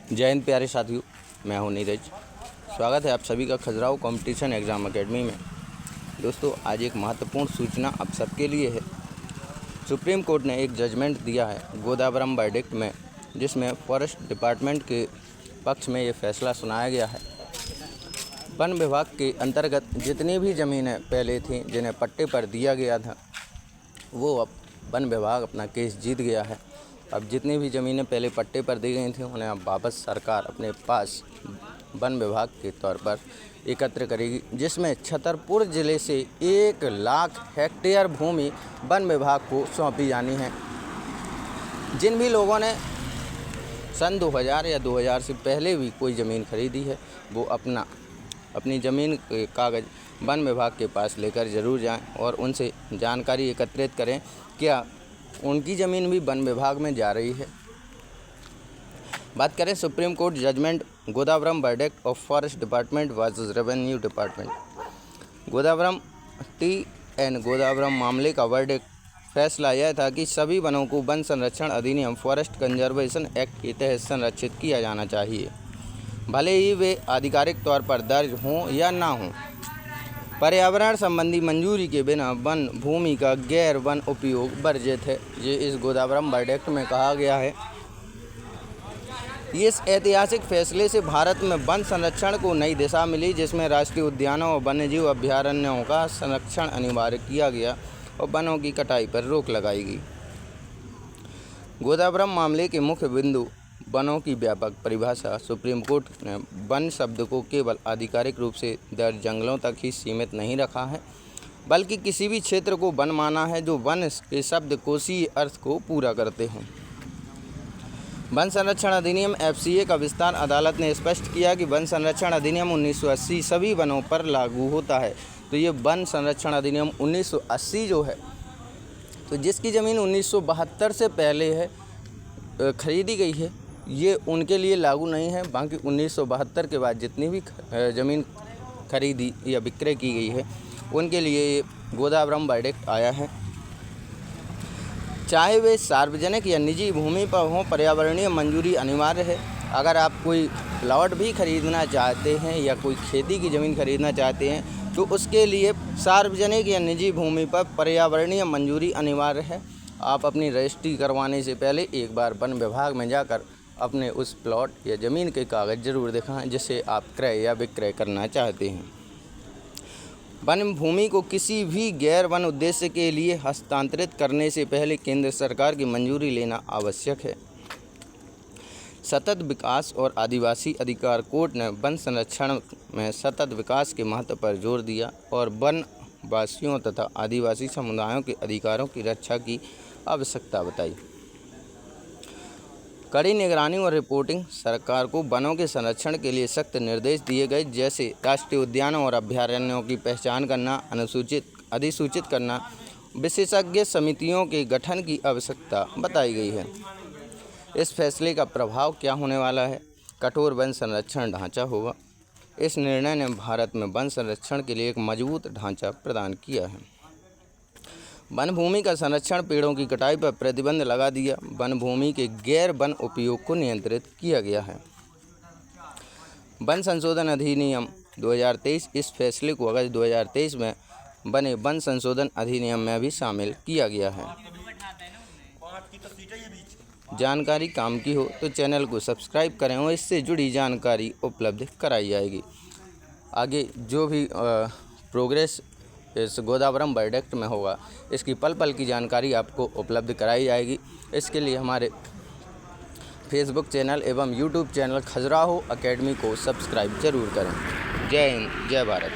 जय हिंद प्यारे साथियों, मैं हूं नीरज। स्वागत है आप सभी का खजुराहो कंपटीशन एग्ज़ाम एकेडमी में। दोस्तों, आज एक महत्वपूर्ण सूचना आप सबके लिए है। सुप्रीम कोर्ट ने एक जजमेंट दिया है गोदावरम वर्डिक्ट में, जिसमें फॉरेस्ट डिपार्टमेंट के पक्ष में ये फैसला सुनाया गया है। वन विभाग के अंतर्गत जितनी भी ज़मीनें पहले थीं जिन्हें पट्टे पर दिया गया था, वो अब वन विभाग अपना केस जीत गया है। अब जितनी भी ज़मीनें पहले पट्टे पर दी गई थी उन्हें अब वापस सरकार अपने पास वन विभाग के तौर पर एकत्र करेगी, जिसमें छतरपुर ज़िले से 1,00,000 हेक्टेयर भूमि वन विभाग को सौंपी जानी है। जिन भी लोगों ने सन 2000 या 2000 से पहले भी कोई ज़मीन खरीदी है, वो अपनी ज़मीन के कागज़ वन विभाग के पास लेकर ज़रूर जाएं और उनसे जानकारी एकत्रित करें क्या उनकी ज़मीन भी वन विभाग में जा रही है। बात करें सुप्रीम कोर्ट जजमेंट गोदावरम verdict of forest department versus revenue department. गोदावरम मामले का वर्डिक्ट फैसला यह था कि सभी वनों को वन संरक्षण अधिनियम फॉरेस्ट कंजर्वेशन एक्ट के तहत संरक्षित किया जाना चाहिए, भले ही वे आधिकारिक तौर पर दर्ज हों या ना हों। पर्यावरण संबंधी मंजूरी के बिना वन भूमि का गैर वन उपयोग वर्जित है, ये इस गोदावरम वर्डिक्ट में कहा गया है। इस ऐतिहासिक फैसले से भारत में वन संरक्षण को नई दिशा मिली, जिसमें राष्ट्रीय उद्यानों और वन्यजीव अभयारण्यों का संरक्षण अनिवार्य किया गया और वनों की कटाई पर रोक लगाई गई। गोदावरम मामले के मुख्य बिंदु वनों की व्यापक परिभाषा। सुप्रीम कोर्ट ने वन शब्द को केवल आधिकारिक रूप से दर्ज जंगलों तक ही सीमित नहीं रखा है, बल्कि किसी भी क्षेत्र को वन माना है जो वन के शब्दकोशीय अर्थ को पूरा करते हों। वन संरक्षण अधिनियम FCA का विस्तार अदालत ने स्पष्ट किया कि वन संरक्षण अधिनियम 1980 सभी वनों पर लागू होता है। तो ये वन संरक्षण अधिनियम 1980 जो है, तो जिसकी ज़मीन 1972 से पहले है खरीदी गई है, ये उनके लिए लागू नहीं है। बाकी 1972 के बाद जितनी भी ज़मीन खरीदी या विक्रय की गई है, उनके लिए ये गोदावरम वर्डिक्ट आया है। चाहे वे सार्वजनिक या निजी भूमि पर हों, पर्यावरणीय मंजूरी अनिवार्य है। अगर आप कोई प्लॉट भी खरीदना चाहते हैं या कोई खेती की ज़मीन खरीदना चाहते हैं, तो उसके लिए सार्वजनिक या निजी भूमि पर पर्यावरणीय मंजूरी अनिवार्य है। आप अपनी रजिस्ट्री करवाने से पहले एक बार वन विभाग में जाकर अपने उस प्लॉट या ज़मीन के कागज़ ज़रूर दिखाएं जिसे आप क्रय या विक्रय करना चाहते हैं। वन भूमि को किसी भी गैर वन उद्देश्य के लिए हस्तांतरित करने से पहले केंद्र सरकार की मंजूरी लेना आवश्यक है। सतत विकास और आदिवासी अधिकार कोर्ट ने वन संरक्षण में सतत विकास के महत्व पर जोर दिया और वन वासियों तथा आदिवासी समुदायों के अधिकारों की रक्षा की आवश्यकता बताई। कड़ी निगरानी और रिपोर्टिंग। सरकार को वनों के संरक्षण के लिए सख्त निर्देश दिए गए, जैसे राष्ट्रीय उद्यानों और अभयारण्यों की पहचान करना, अधिसूचित करना, विशेषज्ञ समितियों के गठन की आवश्यकता बताई गई है। इस फैसले का प्रभाव क्या होने वाला है? कठोर वन संरक्षण ढांचा होगा। इस निर्णय ने भारत में वन संरक्षण के लिए एक मजबूत ढांचा प्रदान किया है। वन भूमि का संरक्षण, पेड़ों की कटाई पर प्रतिबंध लगा दिया। वन भूमि के गैर वन उपयोग को नियंत्रित किया गया है। वन संशोधन अधिनियम 2023, इस फैसले को अगस्त 2023 में बने वन संशोधन अधिनियम में भी शामिल किया गया है। जानकारी काम की हो तो चैनल को सब्सक्राइब करें और इससे जुड़ी जानकारी उपलब्ध कराई जाएगी। आगे जो भी प्रोग्रेस इस गोदावरम वर्डिक्ट में होगा, इसकी पल पल की जानकारी आपको उपलब्ध कराई जाएगी। इसके लिए हमारे फेसबुक चैनल एवं यूट्यूब चैनल खजुराहो एकेडमी को सब्सक्राइब जरूर करें। जय हिंद, जय भारत।